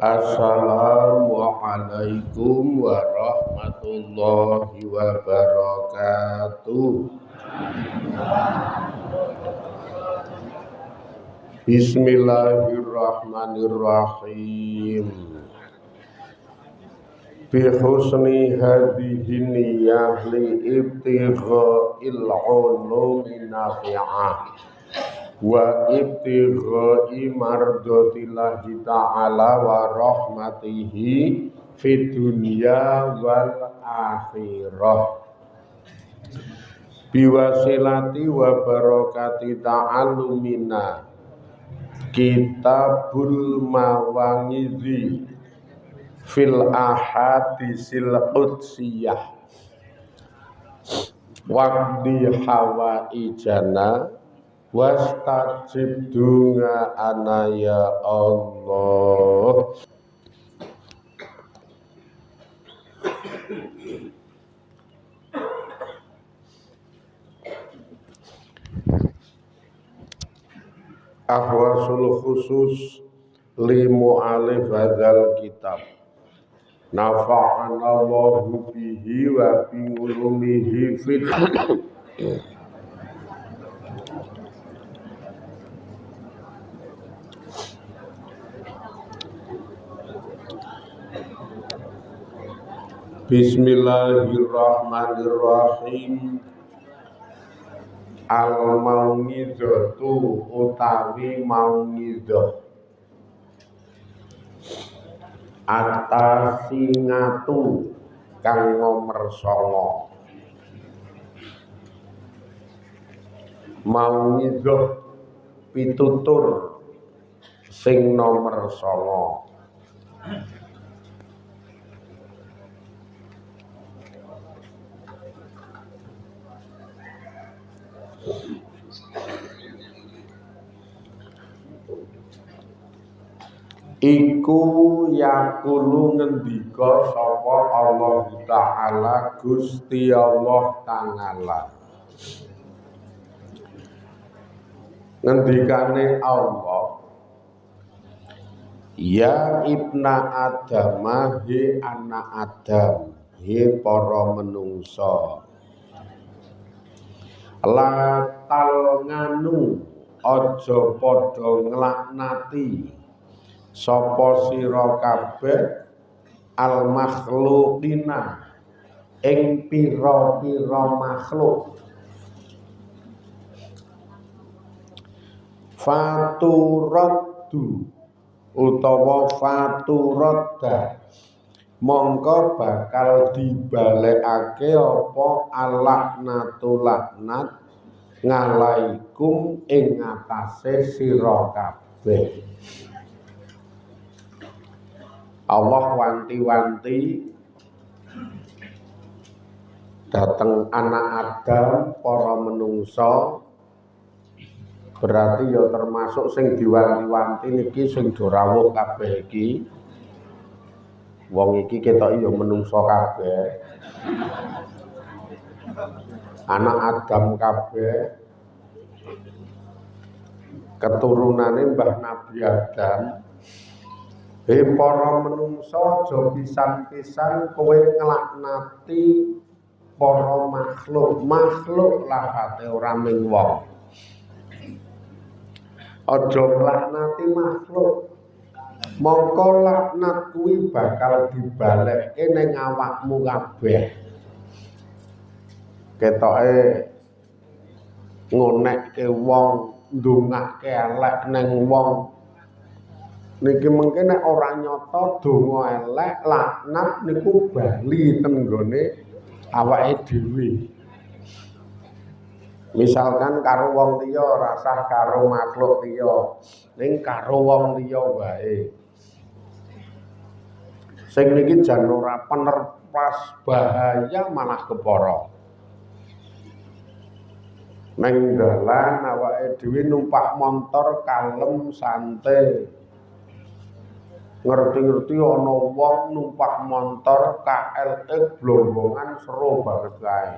Assalamualaikum warahmatullahi wabarakatuh. Bismillahirrahmanirrahim. Bi husni hadhihi niyyah li ibtigha'il ulumi nafi'ah wa ibtighai mardatillahi ta'ala wa rahmatihi fid dunya wal akhirah biwasilati wa barakati ta'allumina kitabul mawangizi fil ahadisil qudsiyah waqdi hawaijana wastajib dunga ana ya Allah. Ahwasul khusus li mu'alif hadzal kitab nafa'ana Allahu bihi wa bi ulumihi fid Bismillahirrahmanirrahim. Al-mau'izatu utawi mau'izah atasingatu kang nomer 9. Mau'izah pitutur sing nomer 9. Iku yakulu ngendika sapa Allah Ta'ala Gusti Allah Ta'ala. Ngendikane Allah, ya ibna Adam, he anak Adam, he para menungsa, latal nganu aja padha nglaknati sapa sira kabeh al makhluqina ing pira-pira makhluk. Faturaddu utawa faturadda mongko bakal dibalekake apa alaknatul laknat ngalaikum ing atase sira kabeh. Allah wanti-wanti dateng anak Adam para menungsa, berarti ya termasuk sing diwanti-wanti niki sing do rawuh kabeh iki. Wong iki ketok ya menungsa kabeh. Anak Adam kabeh, keturunane Mbah Nabi Adam. Para menungsa aja pisan-pisan kowe nglaknati para makhluk lafate ora ming wong. Aja nglaknati makhluk, mongko laknat kuwi bakal dibalekke ning awakmu kabeh. Ketoke ngonekke wong, ndongake elek ning wong, niki mengke nek ora nyata donga elek laknat niku bali ten nggone awake dhewe. Misalkan karo wong liya rasah karo makhluk liya, ning karo wong liya wae. Sing niki jan ora penerpas bahaya malah kepara. Neng dalan awake dhewe numpak motor kalem santai. Ngerti-ngerti ana wong numpak motor KLX blombongan seru banget kae.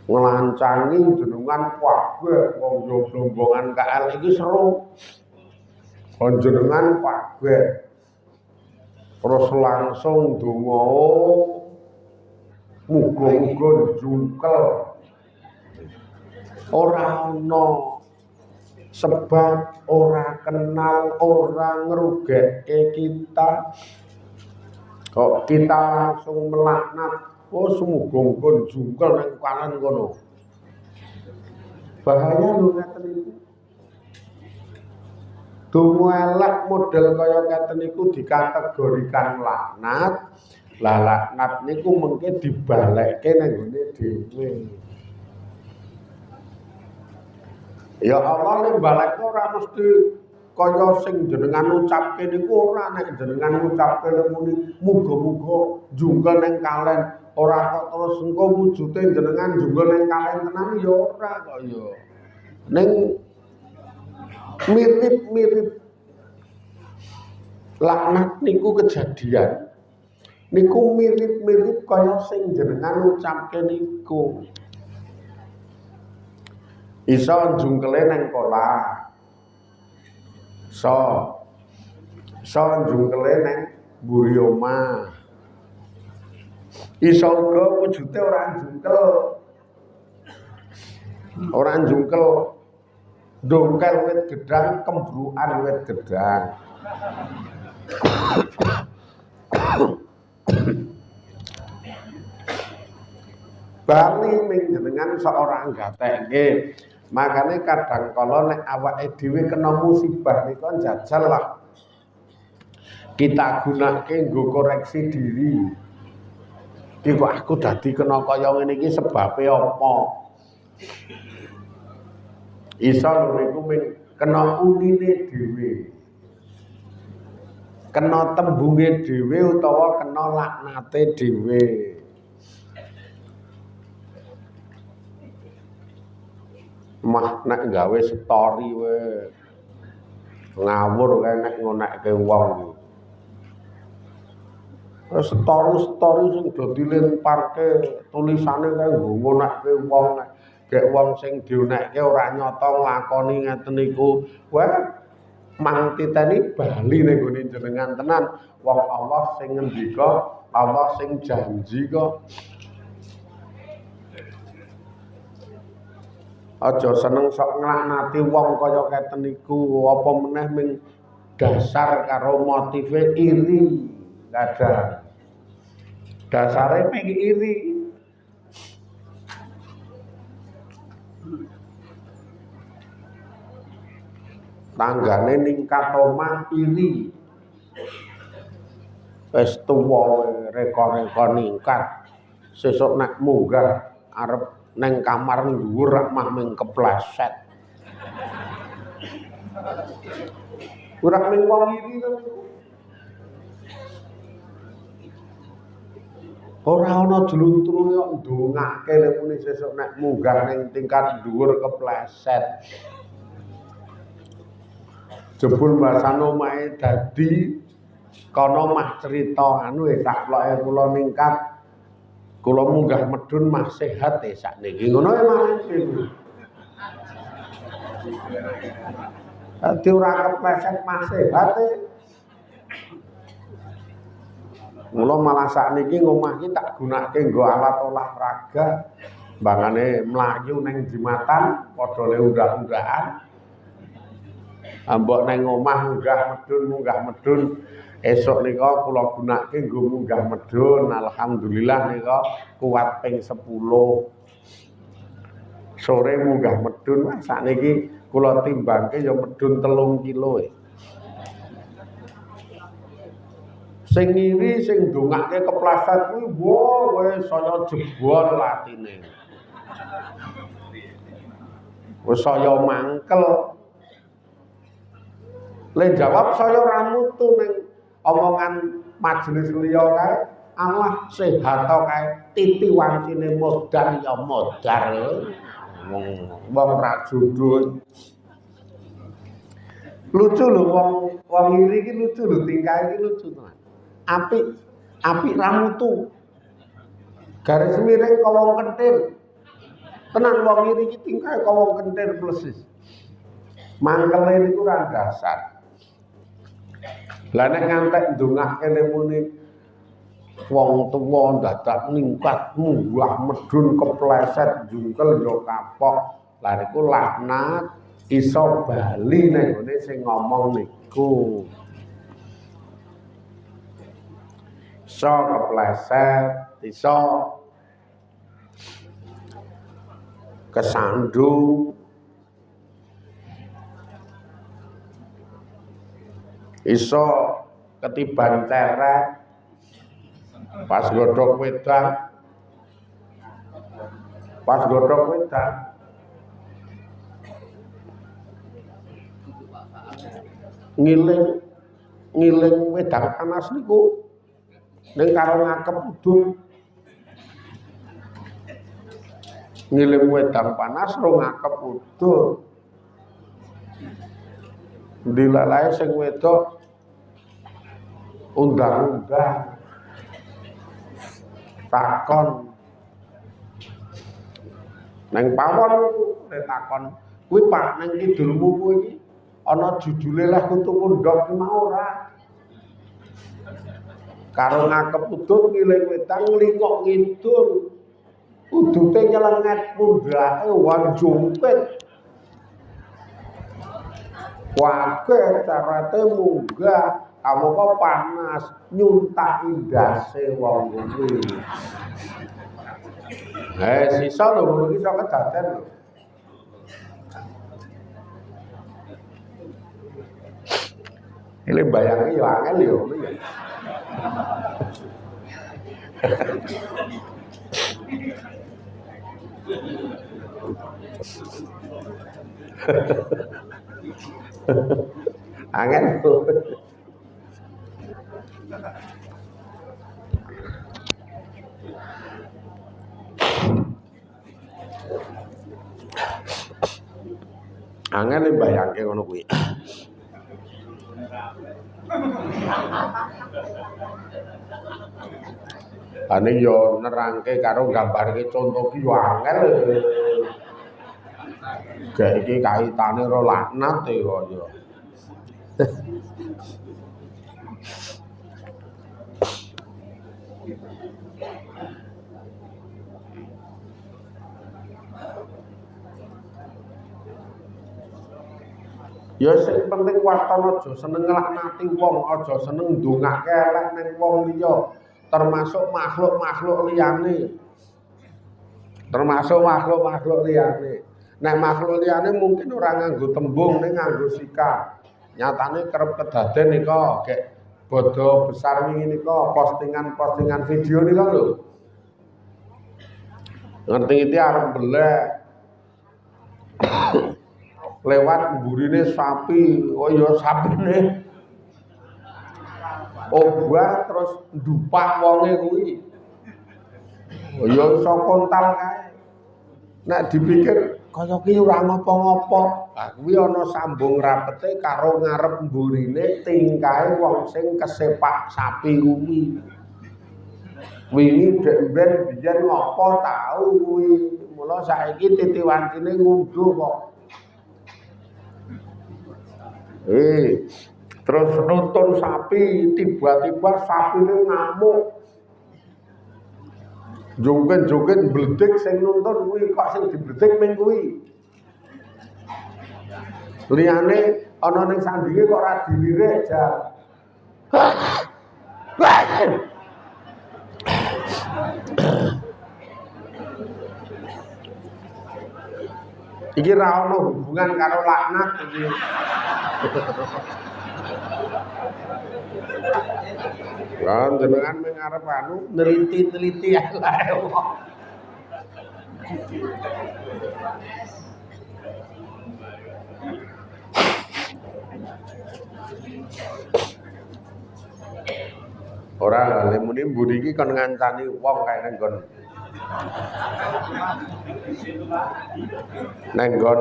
Nglancangi jenengan kabeh wong yo blombongan KL iki seru. Panjenengan kabeh terus langsung donga muga-muga jungkel. Ora ana sebab, ora kenal, ora ngerugekke kita. Kok kita langsung melaknat, oh semoga-moga jungkel nang kanan kono. Bahaya lho ngeten iki. Donga elek model kaya ngeten niku dikategorikan laknat. Lah laknat niku mengke dibalekke nang gone dhewe. Ya Allah nek balekno ora mesti kaya sing jenengan ucapke niku ora, nek jenengan ngucapke muni muga-muga jungkel ning kalen, ora kok terus engko wujude jenengan jungkel ning kalen tenan ya ora kok ya. Ning mirip-mirip laknat niku kejadian. Niku mirip-mirip kaya sing jenengan ucapke niku. Iso jungkele nang kolah. So jungkele nang mburi omah. Iso uga wujude ora jungkel. Ora jungkel. Dongkel wit gedang, kembruan wit gedang. Bali ming jenengan seorang gatekke. Makane kadang kala nek awake dhewe kena musibah nika njajal lah. Kita gunake nggo koreksi diri. Iki kok aku dadi kena kaya ngene iki sebabe apa? Iso lho niku ming kena unine dhewe. Kena tembunge dhewe utawa kena laknate dhewe. Mah nek gawe story we ngawur kae nek ngonekke wong. Story sing do dilemparke tulisane kae nggo ngonekke wong nek gek wong sing dionekke ora nyata nglakoni ngeten niku. Wah, mang titeni bali ning gone jenengan tenan. Wong Allah sing ngendika, Allah sing janji kok. Aja seneng sok nglaknati wong kaya keten niku, apa meneh ming dasar karo motive iri. Kadang dasare ming iri. Tanggane ningkat omah iri. Wis tuwa reko-reko ningkat. Sesuk nek munggah arep neng kamar dhuwur rak mah ming kepleset. Ora ming wong iri to. Ora ana jluntru kok ndongake nek muni sesuk nek munggah ning tingkat dhuwur kepleset. Jebul mbasan omahe dadi kono mah crita anu sak ploke kula ningkat. Kula munggah medun mah sehat sakniki ngono ya Mas. Dadi ora kepleset mah sehat. Mula malah sakniki ngomah iki tak gunakake nggo alat olahraga. Mbangane mlayu ning jimatan padha le undah-undahan. Ambok ning omah munggah medun. Esok nika kula gunakake nggo munggah medun. Alhamdulillah nika kuat ping 10. Sore munggah medun, sakniki kula timbangke ya medun 3 kilo. Sing iri sing ndongake kepleset kuwi wis saya jebol latine. Wis saya mangkel. Le jawab saya ora mutu ning omongan majelis liya kae. Allah sehat kae titi wancine modar ya modar. Wong ra jodoh. Lucu lho wong iri iki lucu lho, tingkah iki lucu tenan. Apik ra mutu. Garis miring kaya wong kentir. Tenan wong iri iki tingkahe kaya wong kentir plesis. Mangkele niku ra dasar. Lah nek ngantek ndongake muni wong tuwa dadak ningkat munggah medun kepleset jungkel yo kapok. Lah niku laknat iso bali nek ngene sing ngomong niku. Iso kepleset, iso kesandung, iso ketiban ceret pas godhog wedang, ngiling wedang panas niku ning karo ngakep udun. Ngiling wedang panas ro ngakep udun. Dilalae sing wedok undang-undang takon neng pawon takon kuwi Pak neng kidulmu kuwi iki ana judule Leh Kutu Kundok ki mau ora karo ngakep udun ngiling wedang lingok ngidul udute nyelenget pundake wan jompet wae carate munggah kamu kok panas nyuntak indase wong kuwi. Sisa lho ngono iki iso kedaden lho. Ini bayange yo angel yo ngono ya. Angel tuh. Angel bayangke ngono kuwi. Ane yo nerangke karo gambarke conto ki yo angel. Gek iki kaitane karo laknat e kok yo. Ya sing penting waton aja seneng nglaknati wong, aja seneng ndongake elek ning wong liya, termasuk makhluk-makhluk liyane. Nek makhluk liyane mungkin ora nganggo tembung ning nganggo sikap. Nyatane kerep kedaden nika gek bodo besar wingi nika postingan-postingan video nika lho. Ngerti iki arep belek. Lewat mburine sapi, oh ya sapine obah terus ndupak wonge kuwi. Oh ya iso kontal kae. Nek dipikir kaya ki ora ngapa-ngapa. Lah kuwi ana sambung rapete karo ngarep mburine tingkahe wong sing kesepak sapi kuwi. Wingi dek ben biyen ngopo tau kuwi. Mula saiki titi wancine ngunduh kok. Terus nonton sapi, tiba-tiba sapine ngamuk. Joget-joget bledek sing nonton kuwi kok sing dibledek ming kuwi. Liyane ana ning sandinge kok ora dilirik jar. Iki ra ono hubungan karo laknat iki. Lah jenengan mung arep anu neliti-neliti ae. Ora lha muni mburi iki kon ngancani wong kae nang nggon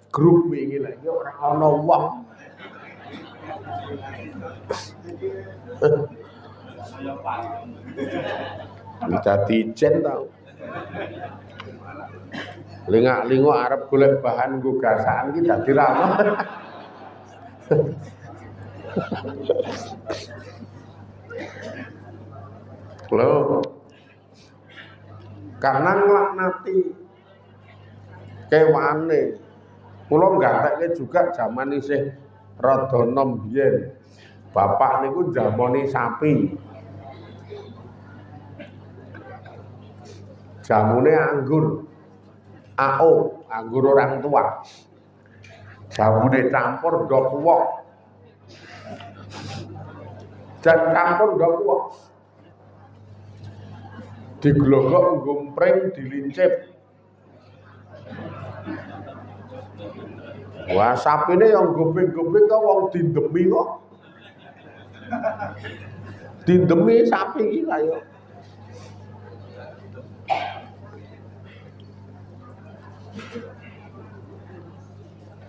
grup wingi lha iki ora ana wong. Dadi jen tau. Lingak-lingok arep golek bahan nggo gasakan iki dadi ra ono. Loh. Karena nglaknati kewane. Kula nggatekke juga jaman isih rada nom biyen. Bapak niku jamoni sapi. Jamune anggur. AO, anggur orang tua. Jamune campur ndok wok. Jan campur ndok wok. Diglogok ngumpreng dilincip. Wah, sapine yang gobek-gobek kok wong dindemi kok. Dindemi sapi iki kaya.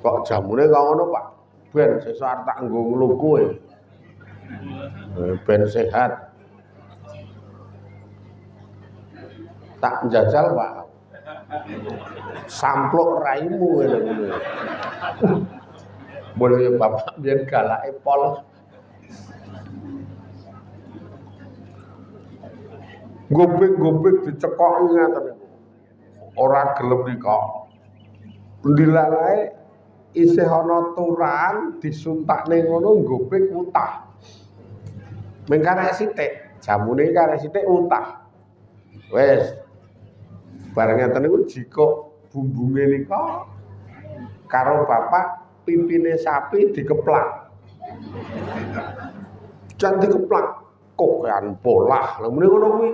Kok jamune kok ngono, Pak? Ben sesuk arep tak nggo ngluku e. Ben sehat. Tak njajal, Pak. Sampluk raimu ngene. Boleh Bapak biyen galake pol. Gobek-gobek dicekoki ngaten niku. Ora gelem nika. Ndilalae isih ana turan disuntakne ngono gobek utah. Ming karek sithik, jamune karek sithik utah. Wes. Bareng ngeten niku jiko bumbune nika karo bapak pipine sapi dikeplak. Jan dikeplak kokean polah. Lha muni ngono kuwi.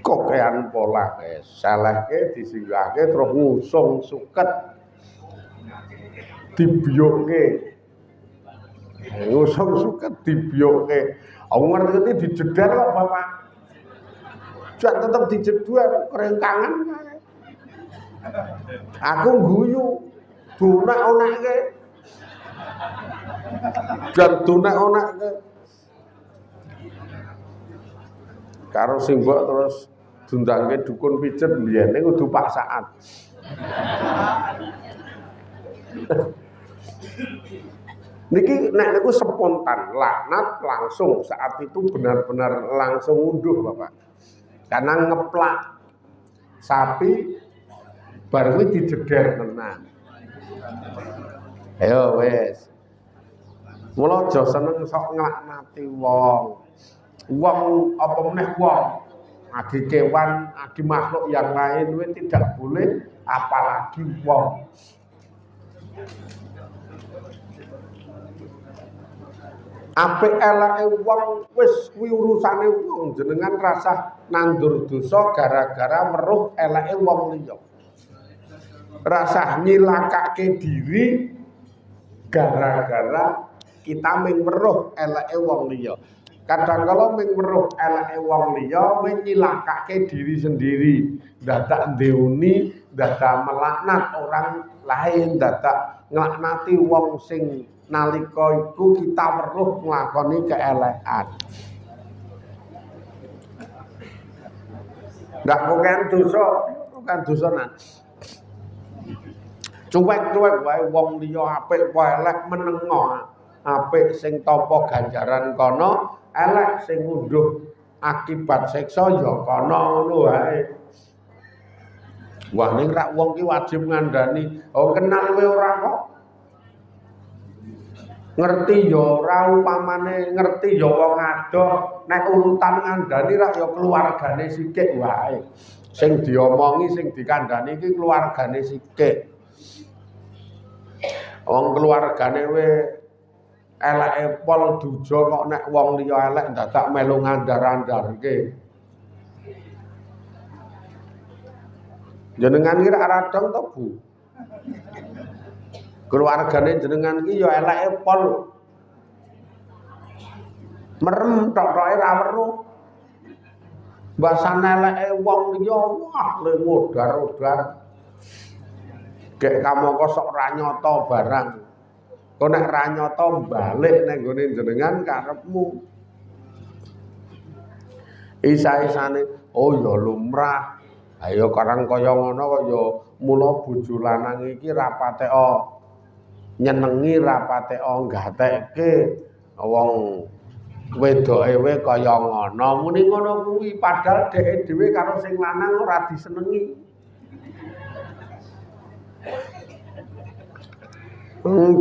Kokean polah salehke disinggahke terus ngusung suket dibiyuke. Ngusung suket dibiyuke. Aku ngerti dijedar kok Bapak. Jan tetep dijedar kerengkangan kae. Aku guyu donak-onakke. Jan donak-onakke. Karo simbok terus dundangke dukun pijet biyene kudu Pak Saat. Niki nek niku spontan, laknat langsung saat itu benar-benar langsung unduh Bapak. Karena ngeplak sapi bar kuwi dijeder tenan. Ayo wis. Mula aja seneng sok nglaknati wong. Wong apa meneh wong. Agi kewan, agi makhluk yang lain kuwi tidak boleh apalagi wong. Apik eleke wong wis kuwi urusane wong, jenengan rasah nandur dosa gara-gara weruh eleke wong liya. Rasah nyilakake diri gara-gara kita ming weruh eleke wong liya. Kadang kala ming weruh eleke wong liya nyilakake diri sendiri, dadak ndeuni, dadak melaknat orang lain, dadak nglaknati wong sing nalika iku kita weruh nglakoni keelekan. Ndak bukan dosanan. Cuek-cuek wae wong liya apik apa elek menengo. Apik sing tampa ganjaran kono, elek sing ngunduh akibat siksa ya kono ngono wae. Wah ning rak wong ki wajib ngandani, oh kenal kowe ora kok. Ngerti ya ora upamane ngerti ya wong adoh nek urutan ngandani rak ya keluargane sithik wae. Sing diomongi sing dikandani iki keluargane sithik. Wong keluargane we eleke pol duja kok nek wong liya elek dadak melu ngandar-andarke. Jenengan kira radong to, Bu? Keluargane jenengan iki ya eleke pol. Merem tok-toke ra weruh. Basane eleke wong liya wah le modar-modar. Gek kamangka sok ra nyata barang. Kok nek ra nyata balik ning gone jenengan karepmu. Isa-isane oh ya lumrah. Ayo karang kaya ngono kok ya mula bojo lanang iki ra pateka nyenengi ra pateka gatekke wong wedoke we kaya ngono. Muni ngono kuwi padahal dhek dhewe karo sing lanang ora disenengi.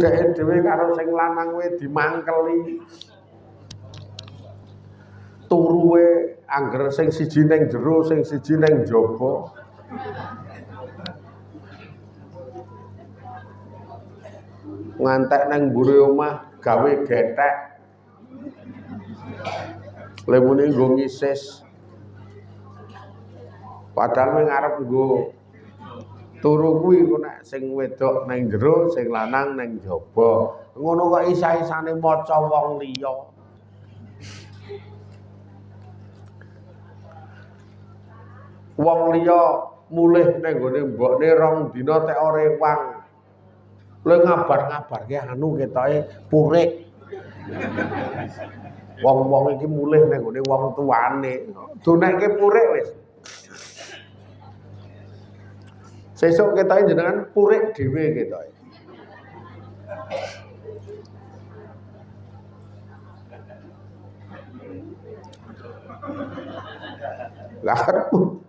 Dhek dhewe karo sing lanang we dimangkeli. Turuwe angger sing siji ning jero, sing siji ning jaba. Ngantek nang mburi omah gawe gethek. Lemune nggo ngisis. Padahal ning arep nggo turu kuwi kok nek sing wedok ning jero, sing lanang ning jaba. Ngono kok isa-isane maca wong liya. Wong liya mulih ning gone mbokne rong dina tek ora rewang. Lha ngabar-ngabarke anu ketoke purik. Wong-wong iki mulih ning gone wong tuane. Donekke purik wis. Sesuk ketoke jenengan purik dhewe ketoke. Lah karepmu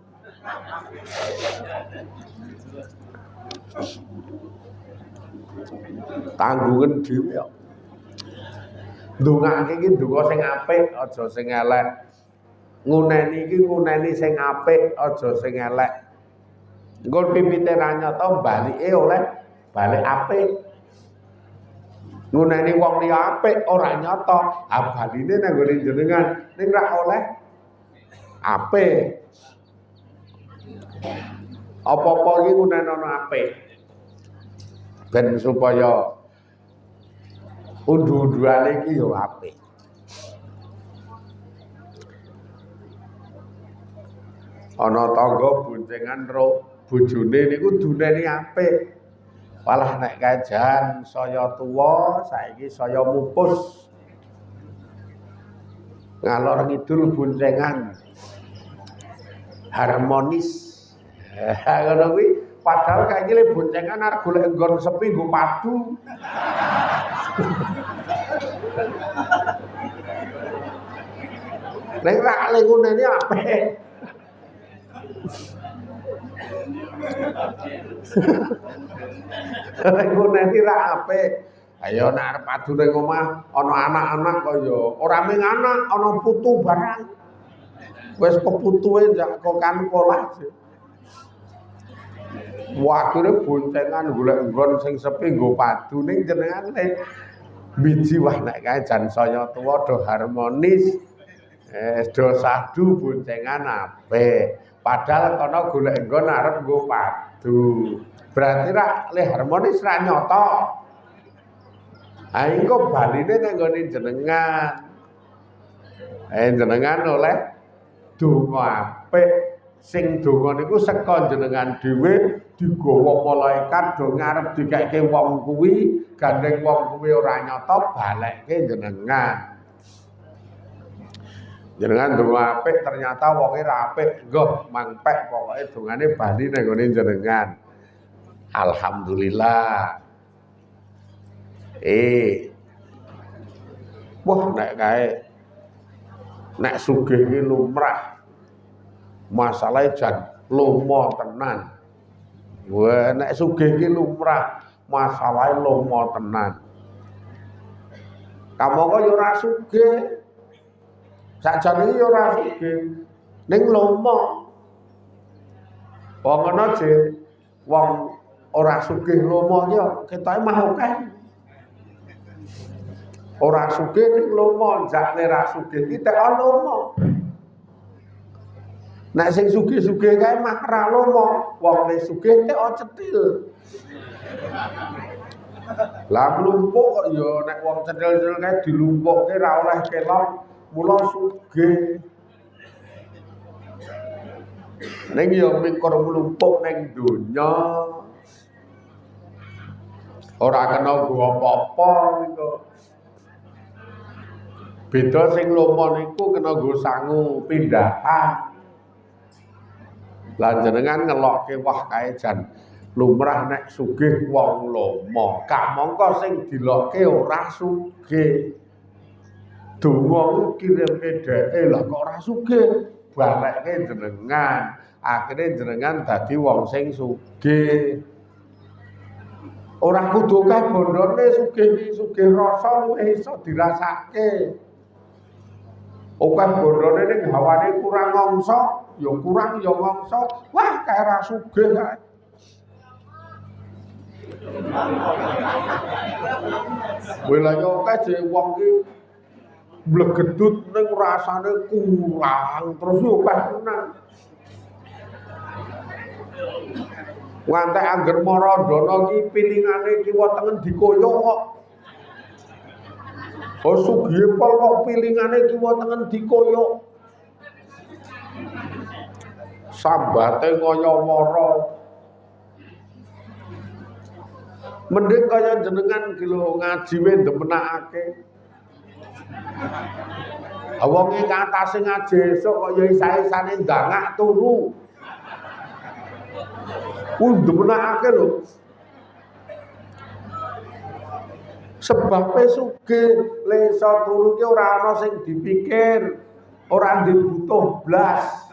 tanggungan dhewe kok. Ndongake iki ndonga sing apik, aja sing elek. Nguneni iki nguneni sing apik, aja sing elek. Engko pipite ra nyata balike oleh balik apik. Nguneni wong liya apik ora nyata, baline nang gone jenengan ning ra oleh apik. Apa-apa iki ngunenono apik. Ben supaya undu-unduane iki ya apik. Ana tangga boncengan ro bojone niku duneni apik. Walah nek kajan saya tuwa, saiki saya mupus. Ngalor ngidul boncengan. Harmonis. Ngono kuwi padahal kaya iki boncengan arep golek nggon sepi nggo padu. Nek ra kali nguneni apik. Nek nguneni ra apik. Ayo nek arep padu ning omah ana anak-anak kaya ora mung anak, ana putu barang. Wis peputuhe jak kok kan polah. Wakile boncengan golek nggon sing sepi nggo padu ning jenengan biji wah nek kae jan saya tuwa do harmonis. Do sadu boncengan apik. Padahal kono golek nggon arep nggo padu. Berarti ra le harmonis ra nyata. Ha engko baline nek nggone jenengan. Jenengan oleh donga apik. Sing donga niku saka jenengan dhewe digawa malaikat do ngarep dikeke wong kuwi, gandeng wong kuwi ora nyata balekke jenengan. Jenengan donga apik ternyata wonge ra apik, nggoh mangpek pokoke dongane bali nang gone jenengan. Alhamdulillah. Wah nek kae nek sugih iki lumrah. Masalahe jan lomo tenan. Wah nek sugih iki lumrah, masalahe lomo tenan. Kamangka yo ora sugih. Sakjane yo ora sugih. Ning lomo. Wong ana je wong ora sugih lomo yo ketoke mah akeh. Ora sugih ning lomo, jakne ra sugih iki tek lomo. Nek sing sugih-sugih kae mah ra lomo, wong nek sugih tek cetil. Lah mlumpuk kok ya nek wong cendhel-cendhel kae dilumpukke ra oleh kelong, mula sugih. Ning ya mikir mlumpuk ning donya. Ora kena nggo apa-apa iku. Beda sing lomo niku kena nggo sangu pindahan. Lah jenengan ngelokke wah kae jan lumrah nek sugih wong lomo. Gak mongko sing dilokke ora sugih. Donga ku kirimke dheke lah kok ora sugih. Balekke jenengan. Akhire jenengan dadi wong sing sugih. Ora kudu kae bondone sugih rasa luwih iso dirasake. Oke bondone ning hawane kurang ngongso, ya kurang ya ngongso. Wah, kae ra sugih kae. Wilayah oke je wong ki mblegedut ning rasane kurang, terus yo oke tenan. Ngantek angger Maradona ki pilingane kiwa tengen dikoyok kok. Oh sugih pol kok pilingane kiwa tengen dikoyok. Sambate ngoyo-woro. Mending kaya jenengan ki lho ngaji we ndemenakake. Wonge katase ngaji esuk kok ya isa-isane ndangak turu. Ndemenakake lho. Sebab sugih le iso turu ki ora ana sing dipikir, ora ndek butuh blas.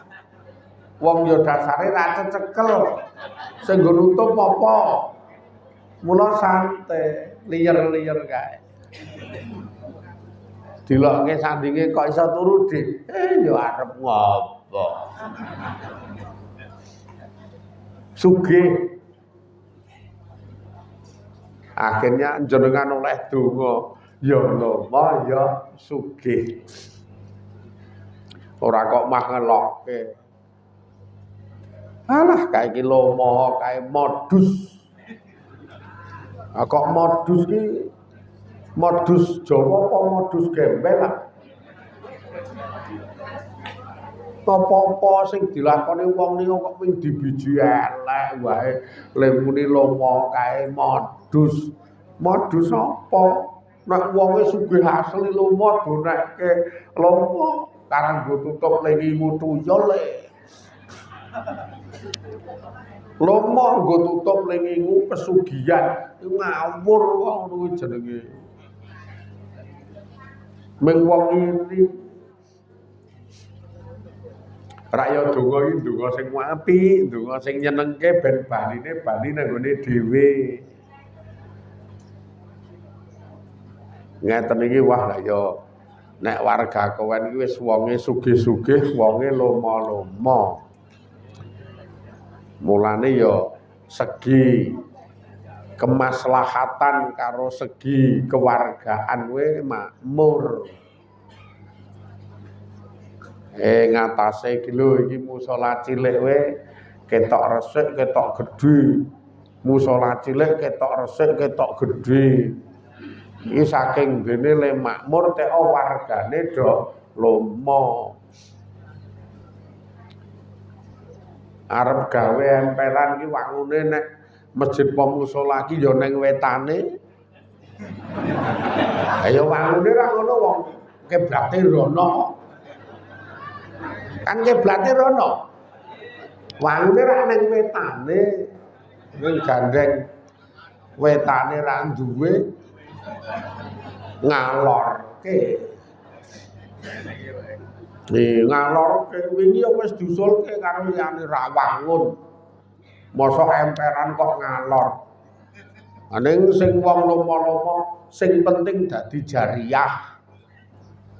Wong ya dasare ra cecekel. Sing nggo nutup apa? Mula santai, liyer-liyer kae. Dilokke sandinge kok iso turu, Dik. Ya arep ngopo. Sugih. Akhirnya jenengan oleh donga, ya lomo ya sugih. Ora kok mah ngelokke. Alah kae iki lomo, kae modus. Kok modus ki modus Jawa apa modus gembel lah. Apa-apa sing dilakoni wong niku kok ping dibiji elek wae. Le muni lomo kae modus. Modus apa? Nek wonge sugih asli lomo donekke lomo karang go tutup lengimu tuyul le. Lomo nggo tutup lengimu pesugihan ngawur wong kuwi jenenge. Meng wong ini rakyat donga iki donga sing apik, donga sing nyenengke ben baline bali nang gone dhewe. Ngeten iki wah lah ya nek warga Kowen iki wis wonge sugih-sugih, wonge lomo-lomo. Mulane ya segi kemaslahatan karo segi kewargaan we makmur. Ngatasé iki lho iki musala cilik we ketok resik ketok gedhe. Musala cilik ketok resik ketok gedhe. Iki saking dene le makmur teko wargane do lomo. Arep gawe emperan ki wangune nek masjid pemusala ki ya ning wetane. Ayo wangune ra ngono wong kiblate rono. Kan kiblate rono. Wangune ra ning wetane. Ning gandeng wetane ra duwe ngalorke. Ngalorke wingi wis diusulke karo liyane ra wangun. Mosok emperan kok ngalor. Ning sing wong lomo-lomo sing penting dadi jariah.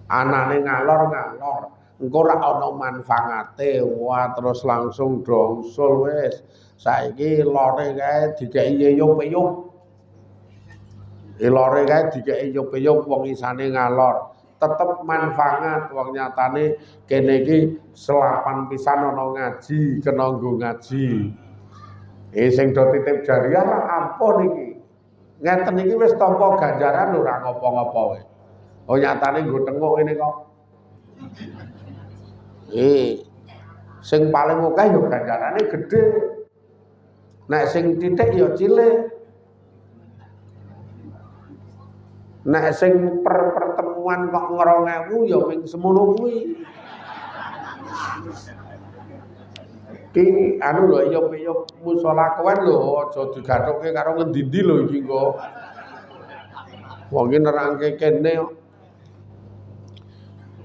Anane ngalor-ngalor. Engko ra ana manfaate, wah terus langsung dongsul wis. Saiki lore kae dikeki yeyup-yeyup. Lore kae dikeki yeyup-yeyup wong isane ngalor. Tetep manfaat wong nyatane kene iki selapan pisan ana ngaji, kena nggo ngaji. Sing do titip jariah lah ampun iki. ngeten iki wis tampa ganjaran ora ngopo-ngopo wae. Oh nyatane nggo tenguk ngene kok. Sing paling akeh ya ganjarane gedhe. Nek sing titik ya cilik. Nek sing pertemuan kok 2000 ya ping semono kuwi. Ki anu lho iyup-iyup musala kowen lho aja digathuke karo ngendi-endi lho iki kok. Wong iki nerangke kene kok.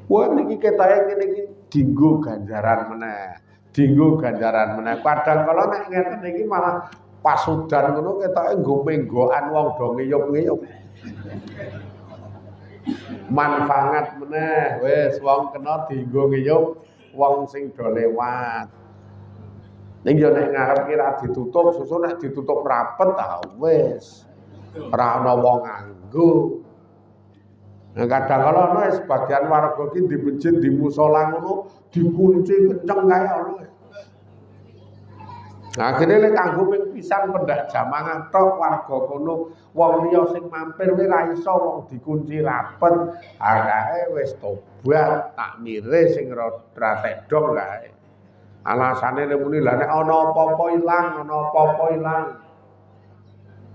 Wah niki ketoke ngene iki dienggo ganjaran meneh. Dienggo ganjaran meneh. Kadang kala nek ngeten iki malah pasudan ngono ketoke nggo menggokan wong do ngiyup-ngiyup. Manfaat meneh wis wong kena dienggo ngiyup wong sing do lewat. Ning yo nek ngarep ki ra ditutup, susu nek ditutup rapet ta wis. Ora ana wong nganggo. Nah, kadang kala ana sebagian warga ki di masjid di musala ngono dikunci kenceng kae ana. Nah, akhirnya lek kanggo ping pisan pendak jamaah tok warga kono wong liya sing mampir wis ra iso wong dikunci rapet. Akae wis tobat takmire sing ra tedhong kae. Alasane muni lha nek ana apa-apa ilang, ana apa-apa ilang.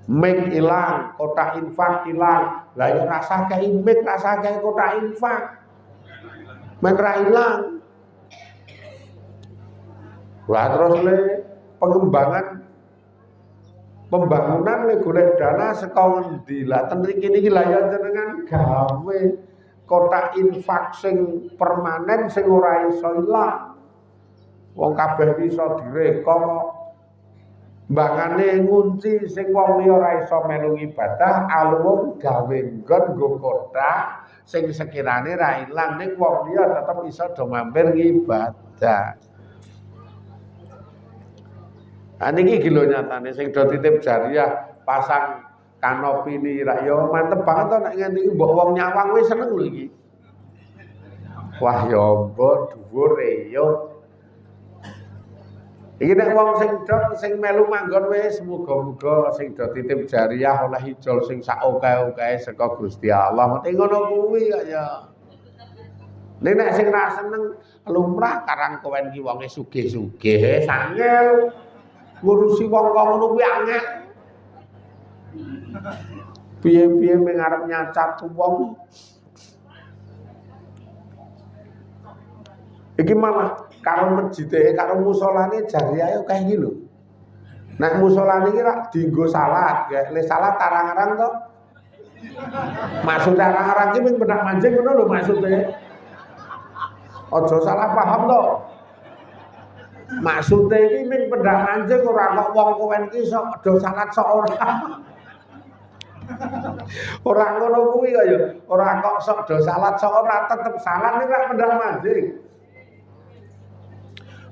Mik ilang, kotak infak ilang. Lah ya rasa kei mik, rasa kei kotak infak. Men ra ilang. Lah terus le pembangunan le golek dana saka ngendi? Lah ten mriki niki lah ya jenengan gawe kotak infak sing permanen sing ora iso ilang. Wong kabeh iso direka kok. Mbangane ngunci sing wong liya ora iso melu ibadah, alung gawe nggon nggo kotak sing sekirane ra ilang ning wong liya tetep iso do mampir ibadah. Ah niki iki lho nyatane sing do titip jariah pasang kanopi ni ra ya mantep banget to nek ngene iki mbok wong nyawang wis seneng lho iki. Wah ya mbok dhuwure ya. Iki nek wong sing melu manggon wis muga-muga sing do titip jariah oleh ijol sing sak oke-oke saka Gusti Allah. Mesti ngono kuwi kok ya. Nek sing ra seneng lumrah karang kowen ki wonge sugih-sugih, sangel. Ngurusi wong kok ngono kuwi angel. Piye-piye mung arep nyacat wong. Iki malah karo masjide karo musolane jariah kaya iki lho. Nek musolane iki rak dienggo salat, le salat tarang-arang to. Maksud tarang-arang iki mung benak manjing ngono lho maksude. Aja salah paham to. Maksude iki mung benak manjing ora kok wong kowen iki sok do salat sok ora. Ora ngono kuwi kaya ora kok sok do salat sok ora tetep salat iki rak benak manjing.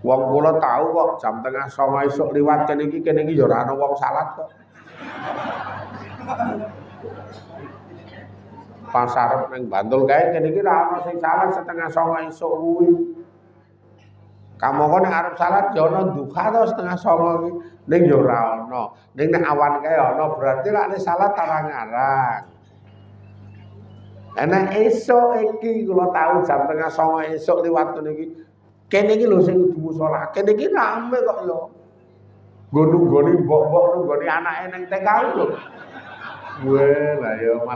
Wong kula tahu kok jam 8:30 esuk liwat kene iki ya ora ana wong salat kok. Pasar ning Bantul kae kene iki ora ana sing salat 8:30 esuk kuwi. Kamu kok nek arep salat ya ana duha to 8:30 iki. Ning ya ora ana. Ning nek awan kae ana berarti lak nek salat tarang-arang. Nek esuk iki kula tahu jam 8:30 esuk liwat kene iki. Kene iki lho sing kudu musala. Kene iki rame kok ya. Nggo nunggoni mbok-mbok nunggoni anake ning TK lho. Weh, lah ya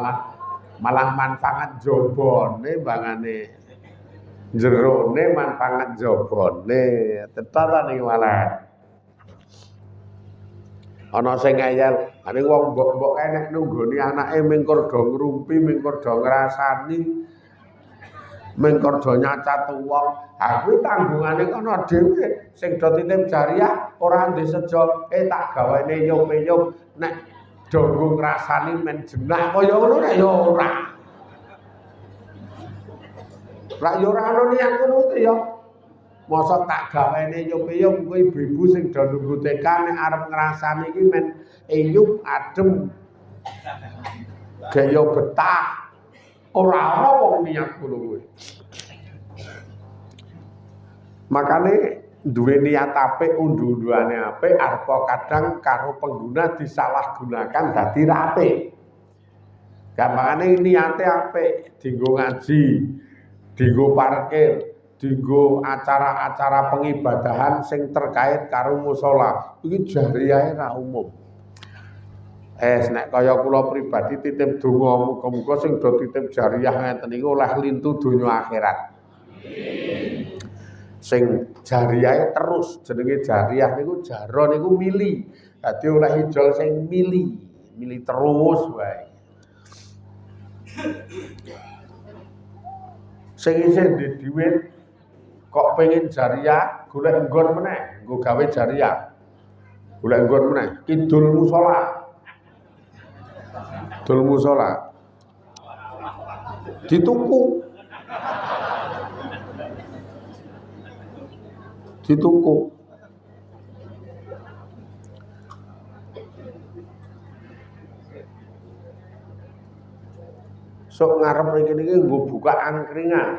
malah manfaat jobone bangane. Jerone manfaat jobone. Tetep niki malah. Ana sing ngeyel, ane wong mbok-mbok kae nek nunggoni anake mengkur do ngrumpi, mengkur do ngrasani, mengkur do nyacat wong. Ha kuwi tanggungane kono dhewe sing do titip jariah ora ndek sejo tak gawene nyup-nyup nek do nggo ngrasani men jenah kaya ngono nek ya ora. Lah ya ora ono niat ngono ya. Mosok tak gawene nyup-nyup kuwi ibu-ibu sing do nunggu TK nek arep ngrasani iki men enyup adem. Gaya betah. Ora ana wong niat ngono kuwi. Makane duwe niat apik, undu-unduane apik, arepa kadang karo pengguna disalahgunakan dadi ra apik. Gampangane niate apik, dienggo ngaji, dienggo parkir, dienggo acara-acara pengibadahan sing terkait karo musala. Iki jariyahe ra umum. Nek kaya kula pribadi titip donga muga-muga sing do titip jariyah ngeten niku oleh lintu donya akhirat. Sing jariyahe terus jenenge jariyah niku jaro niku mili. Dadi oleh ijol sing mili terus wae. Sing isih ndek dhuwit kok pengen jariyah golek nggon meneh, nggo gawe jariyah. Golek nggon meneh, kidul musala. Dul musala dituku sok ngarep iki niki nggo buka angkringan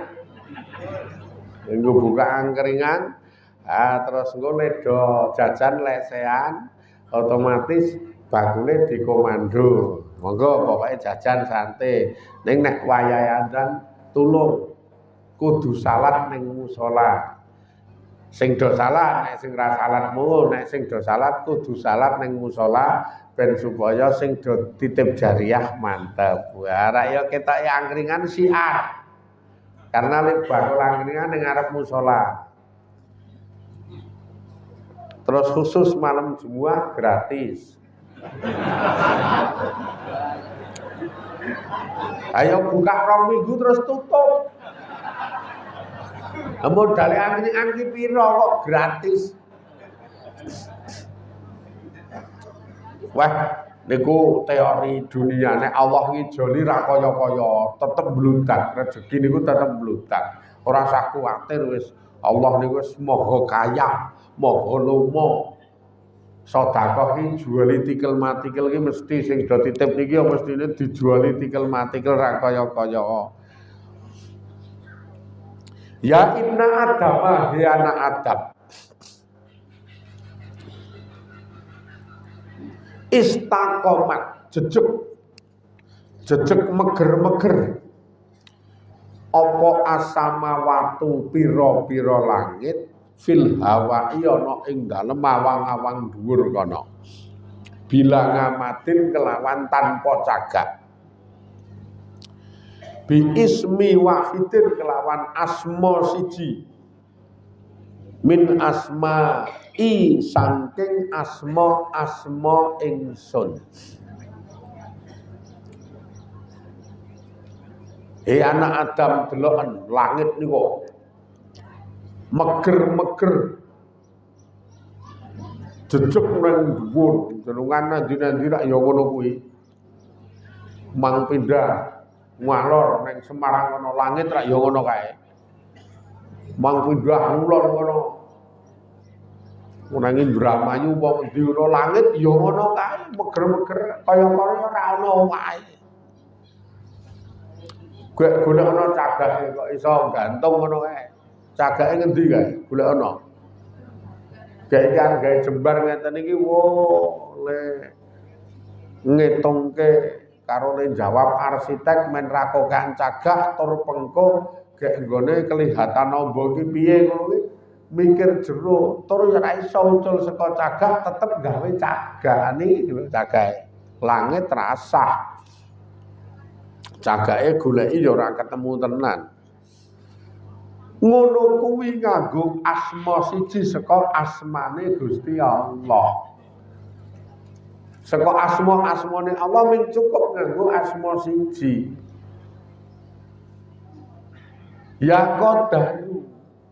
terus engko nedo jajan lesehan otomatis bakule dikomando. Monggo pokoke jajan santai. Ning nek wayahe adzan tulung kudu salat ning musala. Sing do salat, nek sing ra salat mung, nek sing do salat kudu salat ning musala ben supaya sing do titip jariyah mantep. Ora ya ketoke angkringan siar. Karena lek bakul angkringan ning ngarep musala. Terus khusus malam Jumat gratis. Ayo buka 2 minggu terus tutup. Modale angkringan ki pira kok gratis. Wah, niku teori dunia nek Allah ngijoli ra kaya-kaya, tetep bludak, rezeki niku tetep bludak. Ora usah kuwatir wis Allah niku wis maha kaya, maha lomo. Sedekah ki juali tikel matikel ki mesti sing do titip niki ya mestine dijuali tikel matikel ra kaya-kaya. Ya inna adama ya anak Adam. Istaqomat jejeg meger-meger. Apa asamawatu pira-pira langit fil hawa ana ing dalem awang-awang dhuwur kana. Bila ngamatin kelawan tanpa cagak. Bi ismi wahidin kelawan asma siji. Min asma saking asma ingsun. Anak Adam deloken langit niku meger-meger jejeg nang dhuwur jenengan nandi-nandi rak ya ngono kuwi mang pindah ngalor nang Semarang ana langit rak ya ngono kae mang pindah ngulon ngono nang Indramayu apa endi ana langit ya ngono kae meger-meger kaya-kaya ora ana wae golek ana cagake kok iso gantung ngono kae cagake ngendi kae golek ana gawe jembar ngeten iki le ngitungke karo le jawab arsitek men rakokan cagak tur pengko gek nggone kelihatan amba iki piye ngono mikir jero tur ya ora iso ucul saka cagak tetep gawe cagane iki lho cagake langit rasah cagake goleki ya ora ketemu tenan. Ngono kuwi nganggo asma siji saka asmane Gusti Allah. Saka asmane Allah mung cukup nganggo asma siji. Ya Qadaru,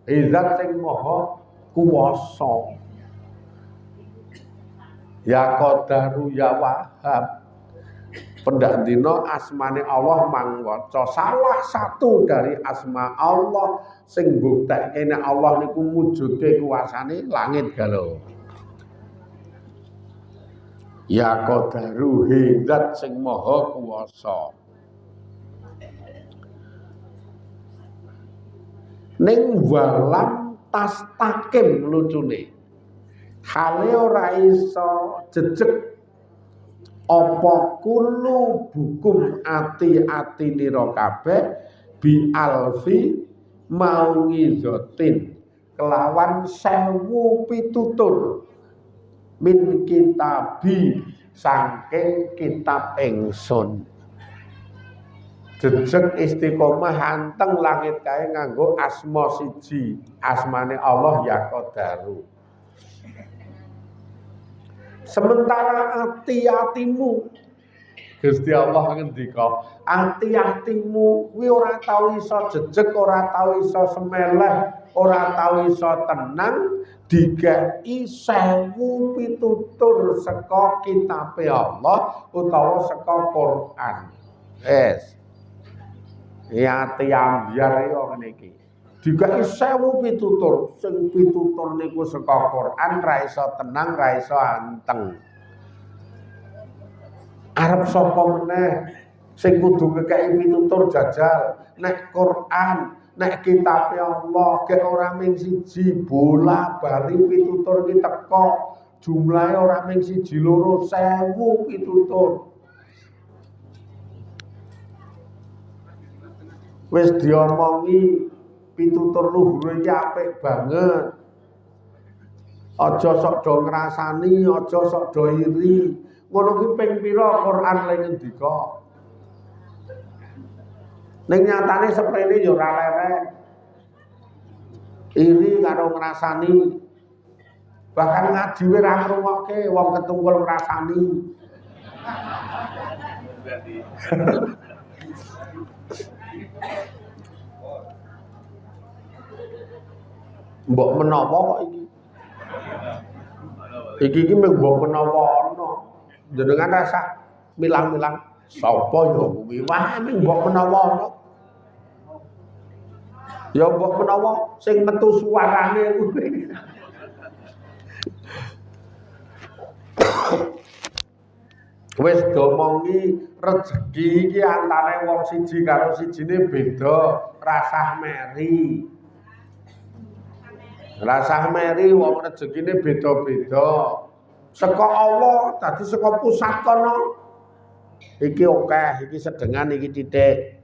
zat sing maha kuwasa. Ya Qadaru ya Wahhab. Pendak dina asmane Allah mangwaca salah satu dari asma Allah sing mbuktekke nek Allah niku mujudke kuasane langit galo. Ya Qadaru zat sing maha kuwasa. Ning walam tastakim lucune hale ora iso jejeg apa kulo bukum ati-ati nira kabeh bi alfi mau ngizotin kelawan 1000 pitutur min kitabi saking kitab ingsun jejeg istiqomah anteng langit kae nganggo asma siji asmane Allah ya qadaru. Sementara ati-atimu Gusti Allah ngendika, ati-atimu kuwi ora tau iso jejeg, ora tau iso semeleh, ora tau iso tenang digawe 1000 pitutur saka kitabe Allah utawa saka Quran. Ya ati ambyar yo ngene iki. Digawe 1000 pitutur, sing pitutur niku saka Quran ra iso tenang, ra iso anteng. Arep sapa meneh sing kudu ngekeki pitutur jajal nek Quran, nek kitab Allah gek ora mung siji bola-bali pitutur ki teko jumlahe ora mung siji loro 1000 pitutur. Wis diomongi pitutur luhur iki apik banget. Aja sok do ngrasani, aja sok do iri. Ngono ki ping pira Quran le ngendika. Ning nyatane seprene ya ora lerek. Iri karo ngrasani. Bahkan ngaji wae ra ngrungokke wong ketungkul ngrasani. Mbok menawa kok iki. Iki mbok menawa ana. Jenengan rasa milang-milang sapa ya kuwi wae mbok menawa ana. Ya mbok menawa sing metu suarane kuwi. Wis domongi rezeki iki antare wong siji karo sijine beda, rasah meri. Rasah meri wong rezekine beda-beda. Saka Allah dadi saka pusat kono. Iki akeh, iki sedengan, iki titik.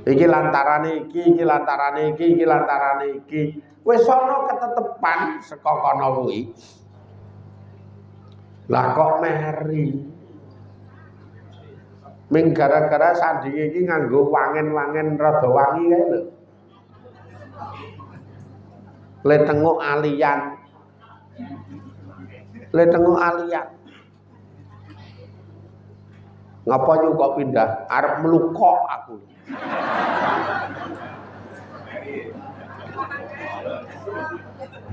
Iki lantarane iki lantarane iki lantarane iki. Wis ana ketetepan saka kono kuwi. Lah kok meri. Ming gara-gara sandinge iki nganggo wangen-wangen rada wangi kae lho. Le tengok alian. Le tengok alian. Ngapa yo kok pindah? Arep melukok aku.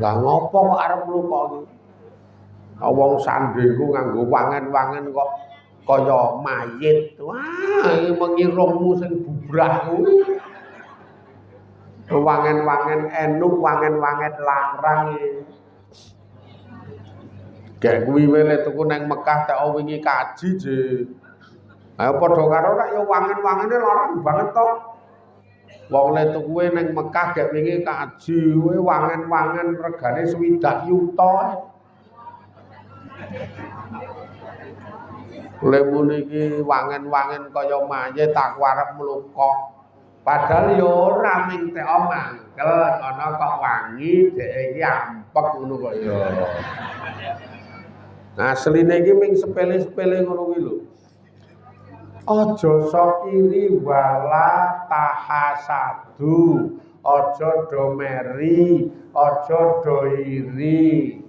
Lah ngopo kok arep melukok iki? Wong sandingku nganggo wangen-wangen kok kaya mayit. Wah, iki mengirungmu sing bubrah kuwi. Wangen-wangen enuk, wangen-wangen larang iki. Gek kuwi wele tuku nang Mekah tek wingi kaji je. Ayo padha karo nek ya wangen-wangene larang banget to. Wong le tuku nang Mekah gek wingi kaji, kuwi wangen-wangen regane 20 yuta. Lemun iki wangen-wangen kaya mayit tak arep mlukok. Padahal ya ora ming tek mangkel ana kok wangi dhek iki ampek ngono kok ya. Asline iki ming sepele-sepele ngono kuwi lho. Aja sok iri wala tahasadu, aja do meri, aja do iri.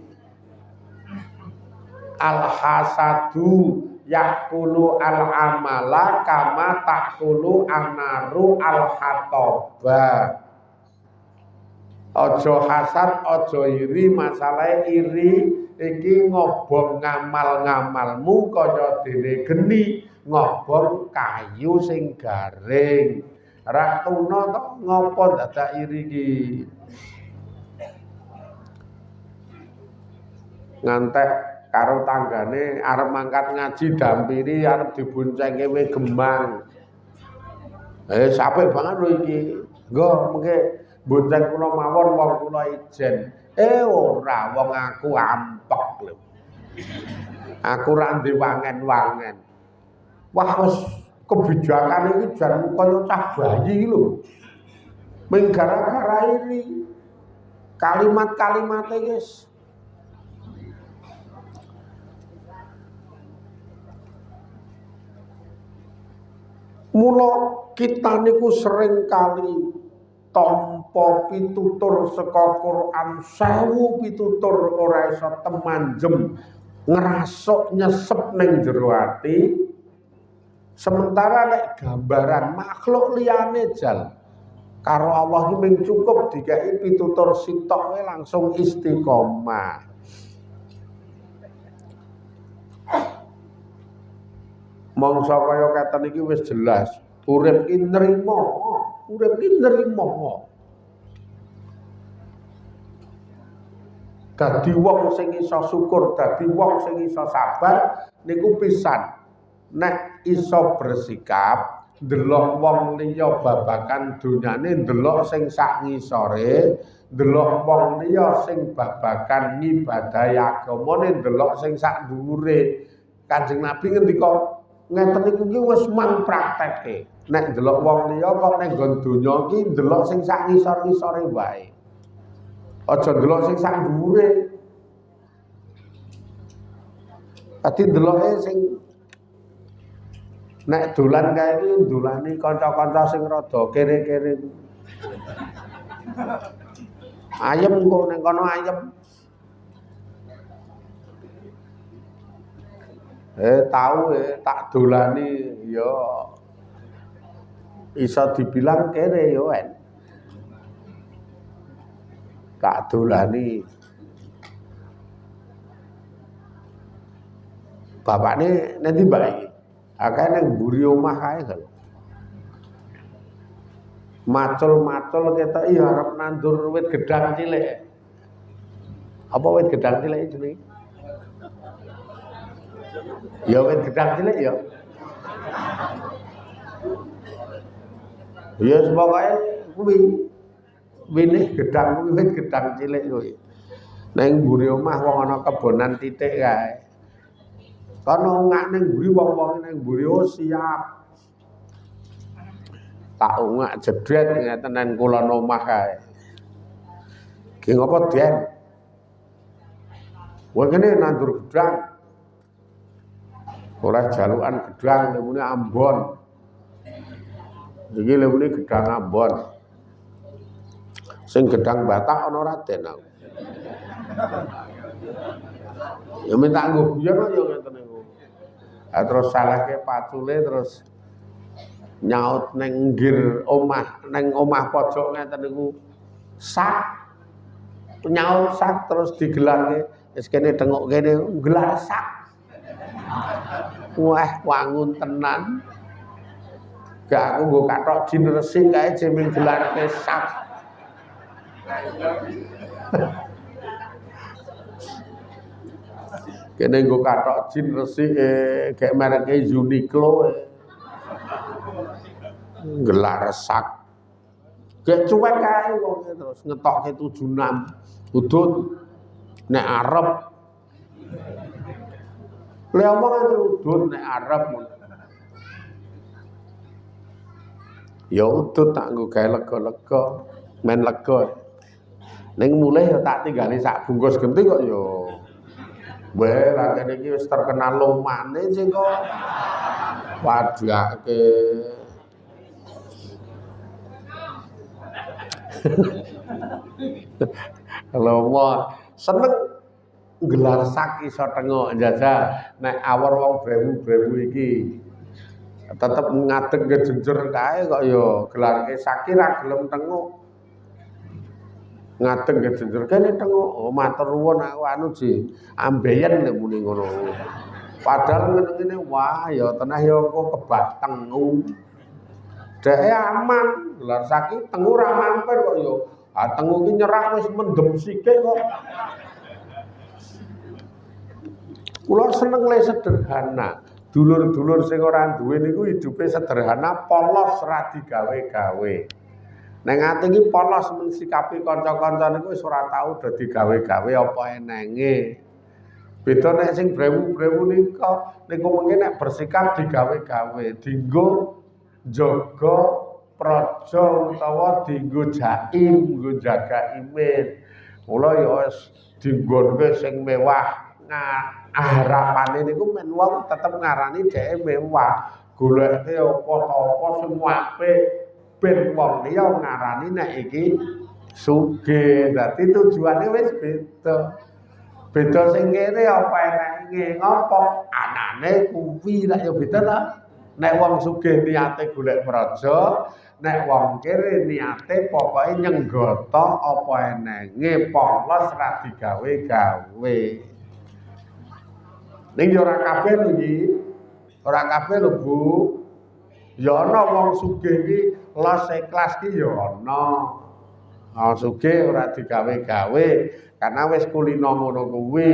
Al hasadu yakulu al amala kama takulu anaru al hatoba. Ojo hasad, ojo iri, masalah iri iki ngobong ngamal-ngamalmu kaya dene geni ngobong kayu sing garing. Ra tuna to ngopo dadak iri iki. Ngantek karo tanggane arep mangkat ngaji dampiri arep diboncengke we gemang. Apik banget lho iki. Nggo mengke bonceng kula mawon wong kula ijen. Ora wong aku ampek lho. Aku ra ndek wangen-wangen. Wah wis kebijakan iki jan kaya cah bayi lho. Ming gara-gara ini kalimat-kalimat guys. Mula kita niku sering kali tampa pitutur saka Quran 1000 pitutur ora iso temanjem ngrasuk nyesep ning jero ati. Sementara nek gambaran makhluk liyane jal karo Allah iki mung cukup dikai pitutur sitok wae langsung istiqomah. Mongso kaya katen iki wis jelas, urip ki nrimo, urip ki nrimo. Dadi wong sing iso syukur, dadi wong sing iso sabar niku pisan. Nek iso bersikap ndelok wong liya babakan donyane, ndelok sing sak ngisore, ndelok wong liya sing babakan ngibadahi agamane, ndelok sing sak dhuwure. Kanjeng Nabi ngendika ngeten niku ki wis mang praktekke. Nek ndelok wong liya kok ning nggon donya ki ndelok sing sak ngisor-ngisore wae. Aja ndelok sing sak dhuwure. Ati ndeloke sing nek dolan kae iki ndolani kanca-kanca sing rada kere-kere. Ayem kok ning kono ayem. Tahu tak dolani ya iso dibilang kere yo en. Tak dolani. Bapakne nanti bae. Akeh nang mburi omah kae kan. Macul-macul ketok iya arep nandur wit gedang cilik. Apa wit gedang cilik jenenge? Ya wit gedang cilik ya. Ya pokoke kuwi wine gedang kuwi wit gedang cilik kuwi. Nang mburi omah wong ana kebonan titik kae. Kono ngak ning mburi wong-wong ning mburi siap. Tak ungak jedret ngeten nang kulon omah kae. Ki ngopo, Den? Wong kene nandur gedang. Ora jalukan gedang lemune Ambon. Iki lemune gedang Ambon. Sing gedang Batak ana ora Den aku. Ya minta nggo guyon ya ngeten niku. Ha terus salahke pacule terus nyaut neng ngir omah, neng omah pojok ngeten niku sak. Nyaut sak terus digelarke wis kene tengok kene gelar sak. Wah, wangun tenan. Gak aku nggo kathok jin resik kae jemin gelarke sak. Kene nggo kathok jin resik kayak mereke Uniqlo. Gelar sak. Gek cuwek kae wong terus ngetokke 76. Udut nek arep. Le omongane udut nek arep. Ya udut tak nggo gawe lega-lega, men lega. Ning mulih ya tak tinggali sak bungkus genti kok ya. Wae ra kene iki wis terkenal lomane sing kok padhake. Kalau mau seneng gelar sak iso tengok jajal nek awor wong brewu-brewu iki tetep ngadeg ngejenjer kae kok ya gelarke sak ra gelem tengok ngadeg ngejenjer kene tengok oh matur nuwun aku anu ji ambeien lek muni ngono padahal ngene wah ya tenah ya engko kebateng dheke aman gelar sak tengu ra mampir kok ya tengu ki nyerah wis mendem sikik kok. Kula seneng le sederhana. Dulur-dulur sing ora duwe niku hidupe sederhana, polos ra digawe-gawe. Neng ati iki polos mensikapi kanca-kanca niku wis ora tau dadi gawe-gawe apa enenge. Beda nek sing brewu-brewu niku mungkin nek bersikap digawe-gawe, dienggo jaga praja utawa dienggo jaim, nggo jaga imin. Mula ya wis dienggonke sing mewah. Harapane niku men wong tetep ngarani dheke mewah. Goleke apa-apa sing apik ben wong liya ngarani nek iki sugih. Dadi tujuane wis beda. Beda sing kene apa enenge ngopo? Anane kuwi nek ya beda ta. Nek wong sugih niate golek praja, nek wong kere niate pokoke nyenggata apa enenge, polos ra digawe-gawe. Ning ya ora kabeh lho iki. Ora kabeh lho, Bu. Ya ana wong sugih iki los ikhlas ki ya ana. Sugih ora digawe-gawe karena wis kulino ngono kuwi.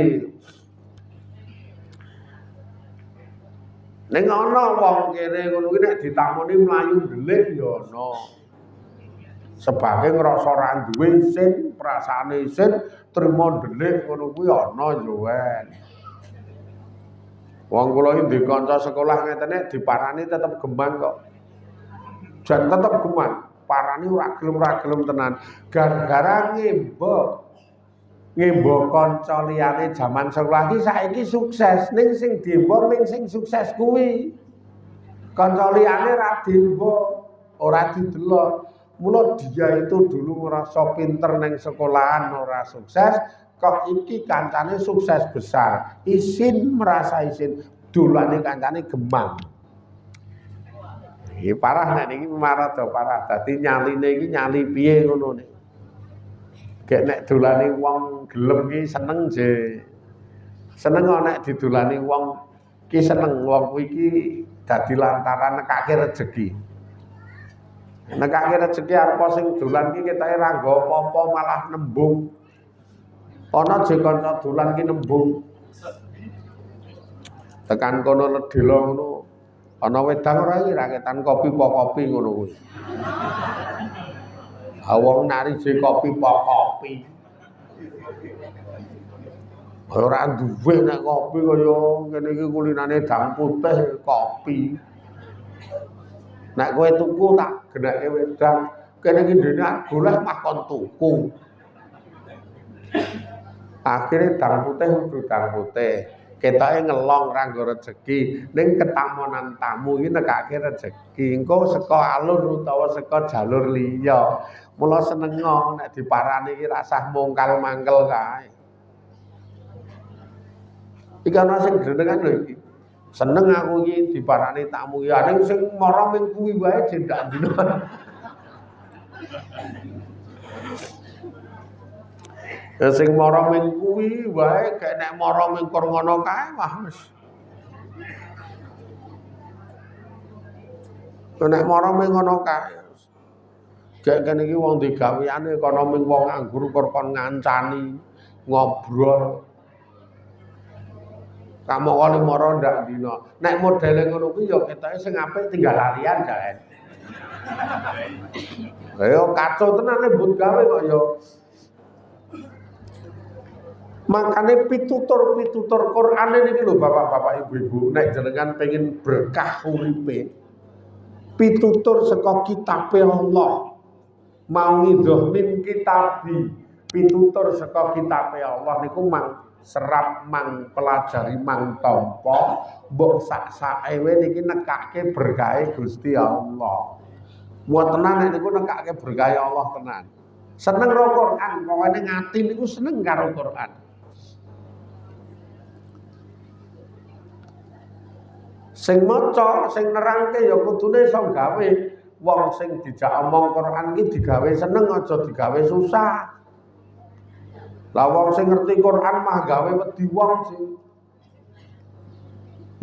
Ning ana wong kene ngono kuwi nek ditakoni mlayu ndelik ya ana. Sebabke ngrasa ra duwe isin, perasaane isin, trimo ndelik ngono kuwi ana ya wen. Wong kula iki ndek kanca sekolah ngeten diparani tetep gembang kok. Jan tetep gembang. Parani ora gelem tenan gara-gara ngembo kanca liyane jaman sekolah iki saiki sukses ning sing dembo ning sing sukses kuwi kanca liyane ra dembo ora didelok mula dia itu dulu ngerasa pinter ning sekolahan ora sukses kok iki kancane sukses besar isin merasa isin dolane kancane gemang. Iki parah nek niki marah to parah. Dadi nyaline iki nyali piye ngono nek. Gek nek dolane wong gelem ki seneng je. Seneng nek didolani wong ki seneng wong kuwi iki dadi lantaran nekake rejeki. Nekake rejeki apa sing dolan ki ketoke ra nggo apa-apa malah nembung. Ana je kanca dolan ki nembung. Tekan kono ledela ngono. Ana wedang ora iki raketan kopi po kopi ngono kuwi. Wong nari je kopi po kopi. Ora duwe nek kopi kaya ngene iki kulinane dang putih kopi. Nek kowe tuku tak genake wedang, kene iki dene golek mah kon tuku. Akhire dang putih kudu dang putih. Ketoke ngelong ra nggo rejeki ning ketamonan tamu iki nekake rejeki engko saka alur utawa saka jalur liya mula senengo nek diparani iki rasah mungkal mangkel kae iki ana sing grenengan lho iki seneng aku iki diparani tamu ya ning sing mara ming kuwi wae jendak dina ya sing mara ming kuwi wae gek nek mara ming kur ngono kae wah wis. Nek mara ming ngono kae. Gek kene iki wong digaweane kono ming wong anggur kur kon ngancani ngobrol. Kamu kali mara ndak dina. Nek modele ngono kuwi ya ketoke sing apik tinggal lalian jaen. Ayo kacau tenan nek mbut gawe kok ya. Makanya pitutur Quran ini lho bapak-bapak ibu-ibu nek jenengan pengen berkah uripe pitutur saka kitab Allah mau ngidoh min kitabi pitutur saka kitab Allah niku mang serap mang pelajari mang tampa mbok sak-sakewe niki nekake berkahe Gusti Allah. Wa tenan niku nekake berkahe Allah tenan. Seneng karo Quran, pokoke ngati niku seneng karo Quran. Sing maca, sing nerangke ya kudune iso gawe. Wong sing dijak omong Quran iki digawe seneng aja digawe susah. Lah wong sing ngerti Quran mah gawe wedi wong sing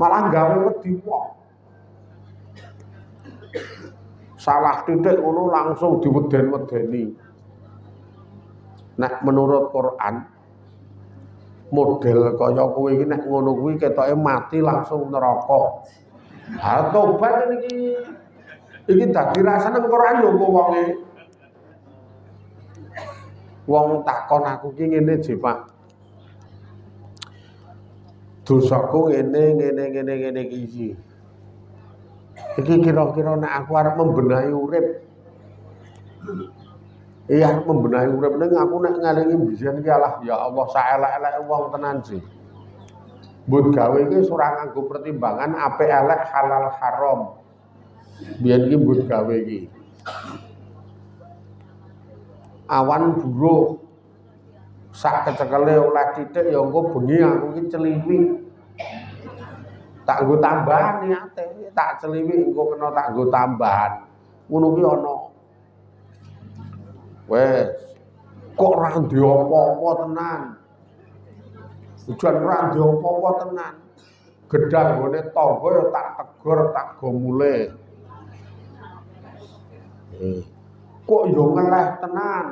malah gawe wedi wong. Salah titik ngono langsung diweden-wedeni. Nek menurut Quran model kaya kowe iki nek ngono kuwi ketoke mati langsung neraka. Ha tobat iki dadi rasane Quran lho wonge. Wong takon aku ki ngene Je, Pak. Dosaku ngene iki. Iki kira-kira nek aku arep membenahi urip. Iya arep membenahi urip ning aku nek ngalingi biyen ki alah ya Allah saelek-eleke wong tenan sih. Mbut gawe iki ora nganggo pertimbangan apik elek halal haram. Biyen ki mbut gawe iki. Awan buruh sak kecekele oleh titik ya engko bengi aku ki celiwi. Tak nggo tambahan niate, tak celiwi engko kena tak nggo tambahan. Ngono ki ana. Wes kok ora ndek apa-apa tenan. Ujan ora ndek apa-apa tenan. Gedang gone tangga ya tak tegur, tak go mule. Kok yo ngeleh tenan.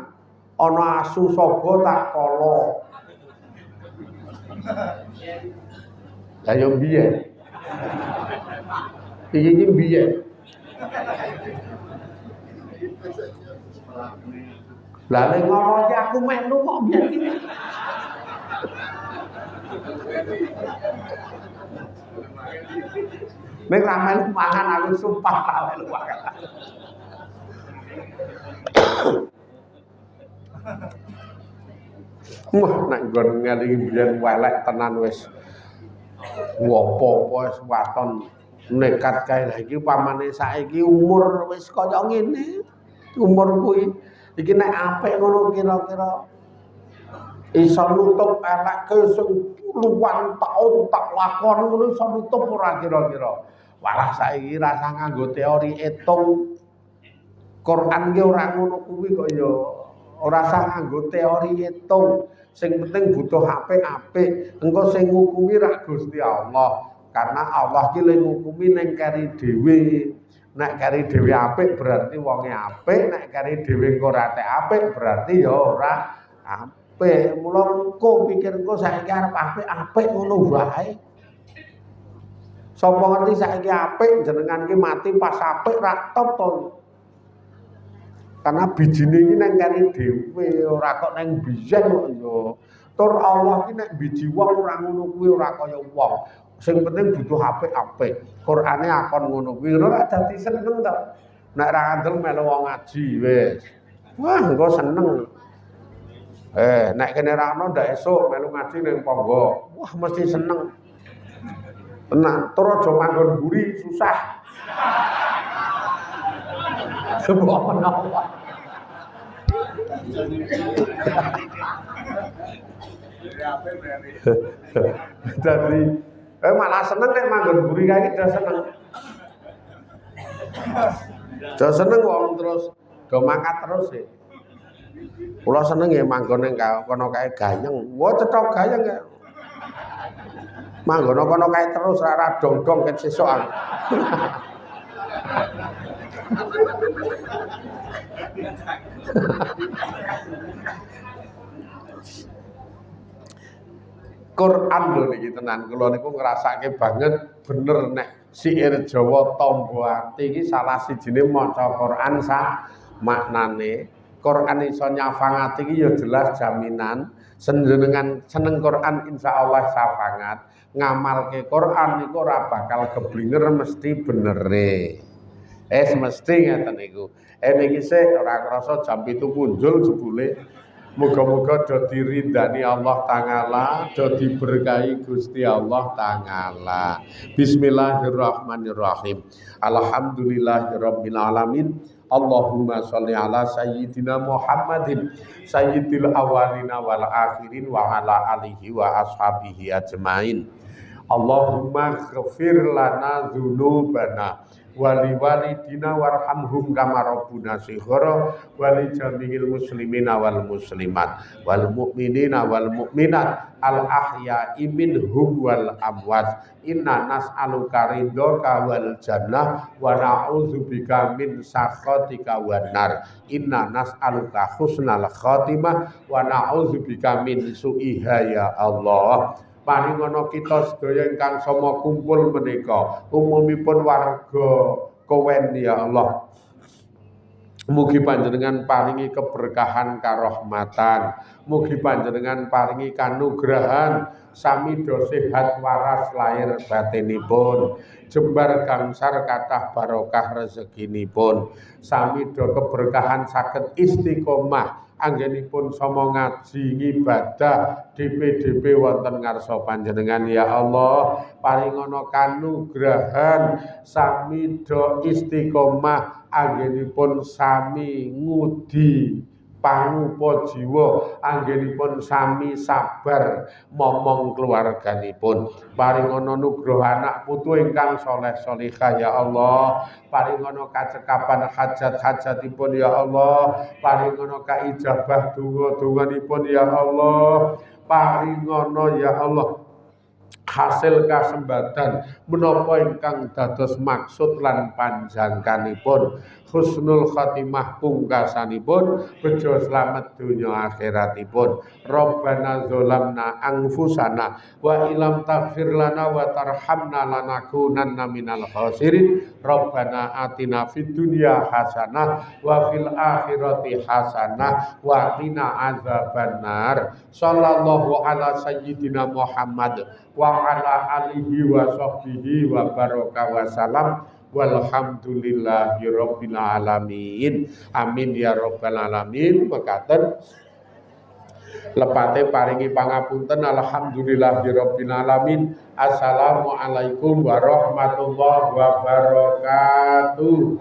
Ana asu saba tak kala. Lah yo piye? Iki piye? Lah nek ngono iki aku melu kok biyen iki. Nek ra melu mangan aku sumpah ra melu mangan. Wah nek nggon ngelingi biyen welek tenan wis. Apa-apa wis waton nekat kae lha iki pamane saiki umur wis kaya ngene. Umur kuwi iki nek apik ngono kira-kira iso nutup eleke sing puluhan taun tak lakon ngono iso nutup ora kira-kira. Walah saiki rasa nganggo teori itung. Quran ki ora ngono kuwi kok ya. Ora usah nganggo teori itung. Sing penting butuh apik-apik. Engko sing ngukumi rak Gusti Allah. Karena Allah ki le ngukumi ning keri dhewe. Nek keri dhewe apik berarti wonge apik, nek keri dhewe engko ora apik berarti ya ora apik. Mula engko pikir engko saiki arep apik-apik ngono wae. Sapa ngerti saiki apik jenengan ki mati pas apik ra top to. Karena bijine iki nang keri dhewe ora kok nang biyen kok ya. Tur Allah ki nek biji wong ora ngono kuwi ora kaya wong. Sing penting butuh apik-apik. Qur'ane akon ngono kuwi ora dadi seneng to. Nek ra andel melu wong ngaji wis. Wah, engko seneng. Nek kene ra ono ndak esuk melu ngaji ning Ponggo. Wah, mesti seneng. Tenang, tur aja manggon mburi susah. Sebab menapa? Jadi malah seneng nek manggon mburi kae iki seneng. Seneng wong terus do mangkat terus sih. Kula seneng ya manggon ning kono kae gayeng. Wah cethok gayeng ya. Manggon kono kae terus ora dong-dong ket sesuk aku. Quran lho niki tenan kula niku ngrasake banget bener nek syair Jawa Tombo Ati iki salah sijine maca Quran sak maknane. Quran iso nyafang ati iki ya jelas jaminan senjenengan seneng Quran insyaallah safangat. Ngamalke Quran niku ora bakal keblinger mesti benere. Mesti ngeten niku. Niki sik ora krasa jam 7 punjul jebule. Muga-muga do diridani Allah Ta'ala, do diberkahi Gusti Allah Ta'ala. Bismillahirrahmanirrahim. Alhamdulillahirabbil alamin. Allahumma sholli ala sayyidina Muhammadin sayyidil awalina wal akhirin wa ala alihi wa ashabihi ajmain. Allahumma ghfir lana dzunubana wali walidina warhamhum kama rabbuna shighara wali jami'il muslimina wal muslimat wal mu'minina wal mu'minat al ahya'i minhum wal amwat inna nas'aluka ridhoka wal jannah wa na'udzubika min sakhatika wan nar inna nas'aluka husnal khatimah wa na'udzubika min su'iha ya Allah. Paringono kita sedaya ingkang sama kumpul menika umumipun warga Kowen ya Allah. Mugi panjenengan paringi keberkahan karahmatan, mugi panjenengan paringi kanugrahan samido sehat waras lahir batinipun, jembar gangsar kathah barokah rezekinipun, samido keberkahan saged istiqomah anggenipun sama ngaji ngibadah DP wonten ngarsa panjenengan. Ya Allah, paringono kanugrahan samido istiqomah anggenipun sami ngudi pangupa jiwa, anggenipun sami sabar momong keluarganipun. Paringono nugroho anak putu ingkang soleh solihah ya Allah, paringono kacekapan hajat-hajatipun ya Allah, paringono kaijabah donga-donganipun ya Allah, paringono ya Allah hasil kasembadan menapa ingkang dados maksud lan panjangkanipun, husnul khotimah pungkasanipun, bejo slamet donya akhiratipun. Rabbana zalamna anfusana wa ilam taghfir lana wa tarhamna lanakunanna minal khasirin. Rabbana atina fid dunya hasanah wa fil akhirati hasanah wa qina adzabannar. Sallallahu ala sayyidina Muhammad wa ala alihi wa sahbihi wa baraka wa salam walhamdulillahi rabbil alamin. Amin ya rabbal alamin. Mekaten lepate paringi pangapunten. Alhamdulillahi rabbil alamin. Assalamualaikum warahmatullahi wabarakatuh.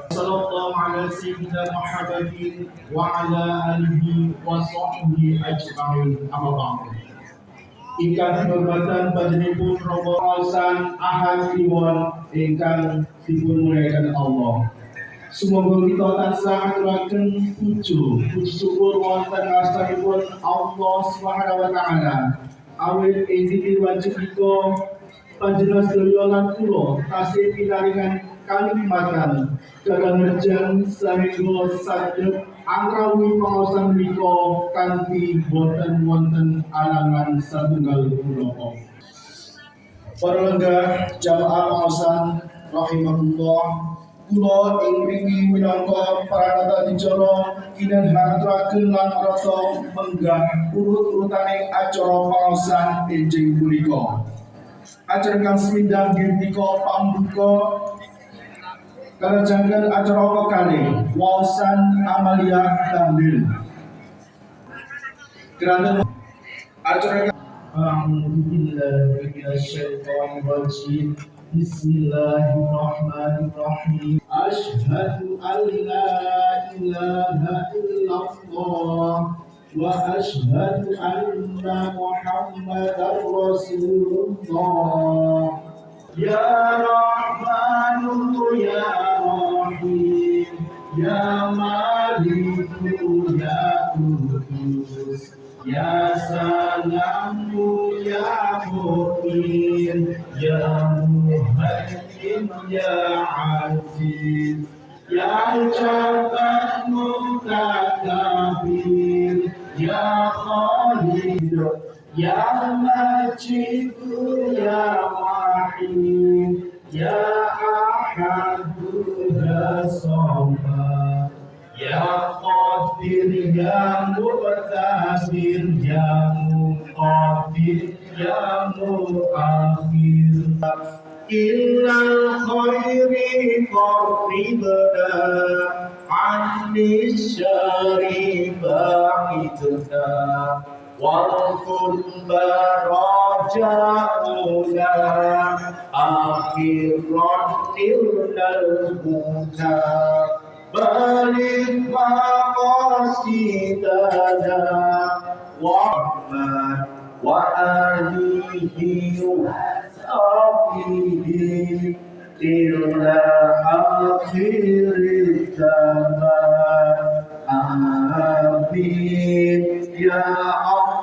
Sallallahu ala sayyidina Muhammadin wa ala alihi wa sahbihi ajma'in. Amma ba'du. Ingkang hormatan panjenenganipun Ramadan Ahad Kliwon ingkang dipunmuliakan Allah. Semoga kita tansah aturaken puji syukur wonten ngarsanipun Allah Subhanahu wa taala. Awit ing wajib kita panjenengan sedaya lan kula tasih pinaringan kanikmatan kagamitan sahingga saged angkrawi pangaosan menika kanthi boten wonten alangan satunggal punapa. Para lenggah jamaah pangaosan rahimahullah, kula ing mriki minangka pranata dicara kinanhaturaken lan rasa menggah urut-urutaning acara pangaosan enjing punika. Acara kang semindang punika pambuka kalajangan acara pekali wawasan amalia tahlil. Kerana acara Bismillahirrahmanirrahim. Asyhadu an la ilaha illallah wa asyhadu anna Muhammadar Rasulullah. Ya Rahman ya Rahim ya Malik ya Qudus ya Salam ya Mu'min ya Muhaimin ya Aziz ya Jabbar Mutakabir ya Khalid ya Majid ya Wahid ya Ahad ya Samad ya Qadir ya Muqtadir ya Muqaddir ya Muakhir illal khairi qarribna annis syari ba'idna وكن رجاؤنا أخيرا إلى الهدى بلغ مقاصدنا وعمل وآله وصحبه إلى آخر الزمان آمين يا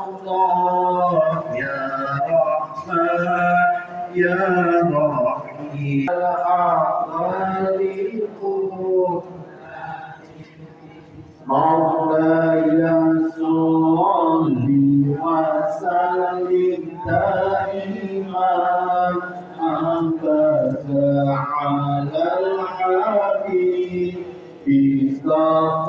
الله يا رحمن يا رحيم الخالق مولاي صل وسلم دائما أبدا على الحبيب بصدق